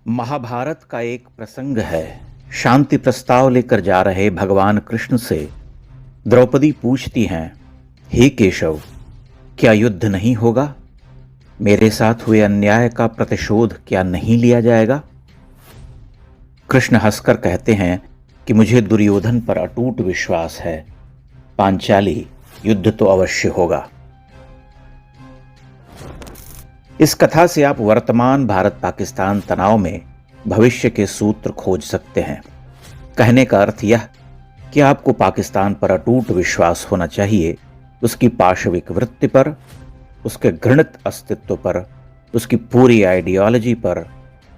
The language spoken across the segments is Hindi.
महाभारत का एक प्रसंग है। शांति प्रस्ताव लेकर जा रहे भगवान कृष्ण से द्रौपदी पूछती हैं, हे केशव, क्या युद्ध नहीं होगा? मेरे साथ हुए अन्याय का प्रतिशोध क्या नहीं लिया जाएगा? कृष्ण हंसकर कहते हैं कि मुझे दुर्योधन पर अटूट विश्वास है। पांचाली, युद्ध तो अवश्य होगा। इस कथा से आप वर्तमान भारत पाकिस्तान तनाव में भविष्य के सूत्र खोज सकते हैं। कहने का अर्थ यह कि आपको पाकिस्तान पर अटूट विश्वास होना चाहिए, उसकी पाशविक वृत्ति पर, उसके घृणित अस्तित्व पर, उसकी पूरी आइडियोलॉजी पर,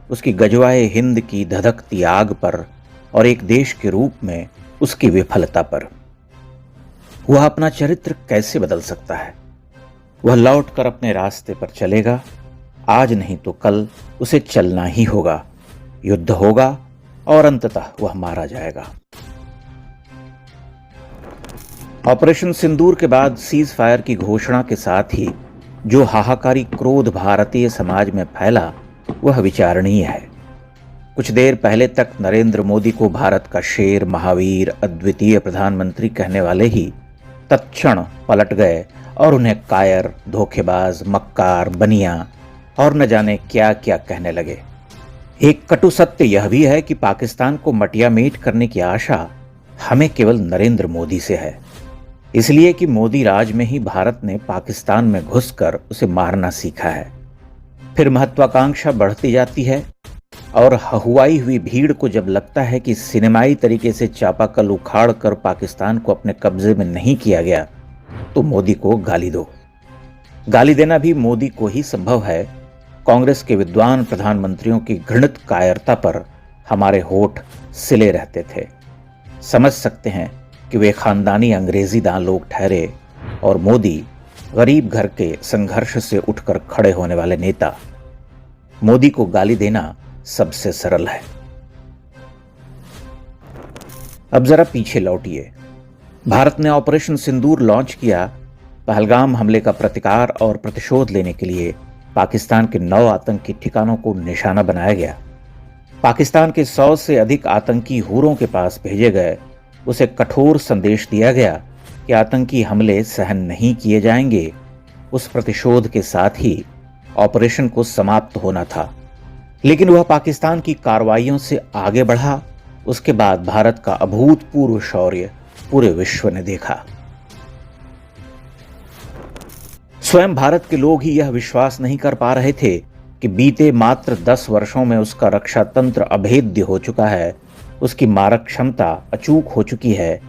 उसकी गजवाए हिंद की धधकती आग पर और एक देश के रूप में उसकी विफलता पर। वह अपना चरित्र कैसे बदल सकता है? वह लौटकर अपने रास्ते पर चलेगा। आज नहीं तो कल उसे चलना ही होगा। युद्ध होगा और अंततः वह मारा जाएगा। ऑपरेशन सिंदूर के बाद सीज फायर की घोषणा के साथ ही जो हाहाकारी क्रोध भारतीय समाज में फैला वह विचारणीय है। कुछ देर पहले तक नरेंद्र मोदी को भारत का शेर, महावीर, अद्वितीय प्रधानमंत्री कहने वाले ही तत्क्षण पलट गए और उन्हें कायर, धोखेबाज, मक्कार, बनिया और न जाने क्या क्या कहने लगे। एक कटु सत्य यह भी है कि पाकिस्तान को मटियामेट करने की आशा हमें केवल नरेंद्र मोदी से है, इसलिए कि मोदी राज में ही भारत ने पाकिस्तान में घुसकर उसे मारना सीखा है। फिर महत्वाकांक्षा बढ़ती जाती है और हहुआई हुई भीड़ को जब लगता है कि सिनेमाई तरीके से चापाकल उखाड़ कर पाकिस्तान को अपने कब्जे में नहीं किया गया तो मोदी को गाली दो। गाली देना भी मोदी को ही संभव है। कांग्रेस के विद्वान प्रधानमंत्रियों की घृणित कायरता पर हमारे होठ सिले रहते थे। समझ सकते हैं कि वे खानदानी अंग्रेजी दां लोग ठहरे और मोदी गरीब घर के संघर्ष से उठकर खड़े होने वाले नेता। मोदी को गाली देना सबसे सरल है। अब जरा पीछे लौटिए। भारत ने ऑपरेशन सिंदूर लॉन्च किया। पहलगाम हमले का प्रतिकार और प्रतिशोध लेने के लिए पाकिस्तान के 9 आतंकी ठिकानों को निशाना बनाया गया। पाकिस्तान के 100 से अधिक आतंकी हूरों के पास भेजे गए। उसे कठोर संदेश दिया गया कि आतंकी हमले सहन नहीं किए जाएंगे। उस प्रतिशोध के साथ ही ऑपरेशन को समाप्त होना था, लेकिन वह पाकिस्तान की कार्रवाइयों से आगे बढ़ा। उसके बाद भारत का अभूतपूर्व शौर्य पूरे विश्व ने देखा। स्वयं भारत के लोग ही यह विश्वास नहीं कर पा रहे थे कि बीते मात्र 10 वर्षों में उसका रक्षा तंत्र अभेद्य हो चुका है, उसकी मारक क्षमता अचूक हो चुकी है।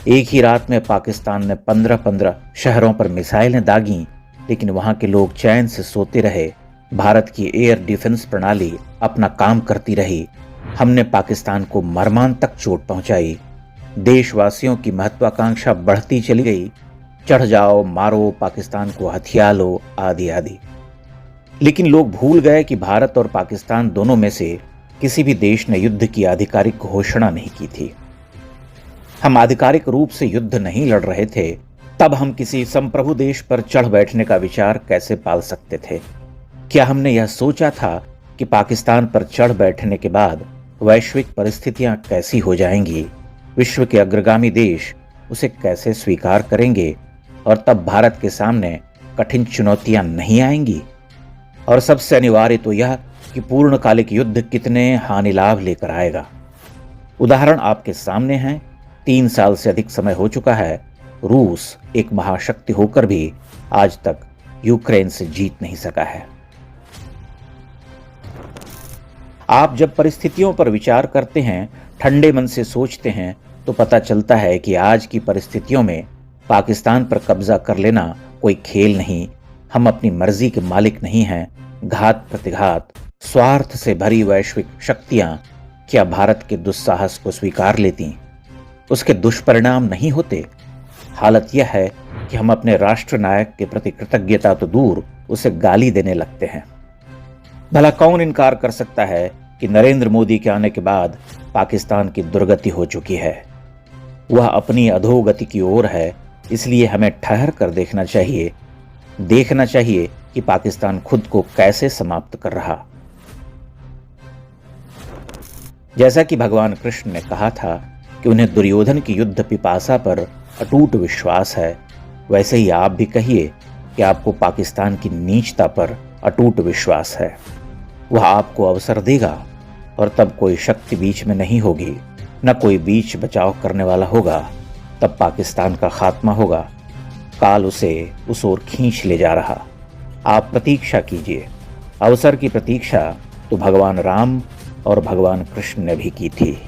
एक ही रात में पाकिस्तान ने 15-15 शहरों पर मिसाइलें दागी, लेकिन वहां के लोग चैन से सोते रहे। भारत की एयर डिफेंस प्रणाली अपना काम करती रही। हमने पाकिस्तान को मर्मांतक चोट पहुंचाई। देशवासियों की महत्वाकांक्षा बढ़ती चली गई। चढ़ जाओ, मारो, पाकिस्तान को हथिया लो, आदि आदि। लेकिन लोग भूल गए कि भारत और पाकिस्तान दोनों में से किसी भी देश ने युद्ध की आधिकारिक घोषणा नहीं की थी। हम आधिकारिक रूप से युद्ध नहीं लड़ रहे थे, तब हम किसी संप्रभु देश पर चढ़ बैठने का विचार कैसे पाल सकते थे? क्या हमने यह सोचा था कि पाकिस्तान पर चढ़ बैठने के बाद वैश्विक परिस्थितियां कैसी हो जाएंगी, विश्व के अग्रगामी देश उसे कैसे स्वीकार करेंगे और तब भारत के सामने कठिन चुनौतियां नहीं आएंगी? और सबसे अनिवार्य तो यह कि पूर्णकालिक युद्ध कितने हानि लाभ लेकर आएगा। उदाहरण आपके सामने है। 3 साल से अधिक समय हो चुका है। रूस एक महाशक्ति होकर भी आज तक यूक्रेन से जीत नहीं सका है। आप जब परिस्थितियों पर विचार करते हैं, ठंडे मन से सोचते हैं, तो पता चलता है कि आज की परिस्थितियों में पाकिस्तान पर कब्जा कर लेना कोई खेल नहीं। हम अपनी मर्जी के मालिक नहीं हैं। घात प्रतिघात, स्वार्थ से भरी वैश्विक शक्तियां क्या भारत के दुस्साहस को स्वीकार लेती? उसके दुष्परिणाम नहीं होते? हालत यह है कि हम अपने राष्ट्र नायक के प्रति कृतज्ञता तो दूर, उसे गाली देने लगते हैं। भला कौन इनकार कर सकता है कि नरेंद्र मोदी के आने के बाद पाकिस्तान की दुर्गति हो चुकी है। वह अपनी अधोगति की ओर है, इसलिए हमें ठहर कर देखना चाहिए कि पाकिस्तान खुद को कैसे समाप्त कर रहा। जैसा कि भगवान कृष्ण ने कहा था कि उन्हें दुर्योधन की युद्ध पिपासा पर अटूट विश्वास है, वैसे ही आप भी कहिए कि आपको पाकिस्तान की नीचता पर अटूट विश्वास है। वह आपको अवसर देगा और तब कोई शक्ति बीच में नहीं होगी, न कोई बीच बचाव करने वाला होगा। तब पाकिस्तान का खात्मा होगा। काल उसे उस ओर खींच ले जा रहा। आप प्रतीक्षा कीजिए। अवसर की प्रतीक्षा तो भगवान राम और भगवान कृष्ण ने भी की थी।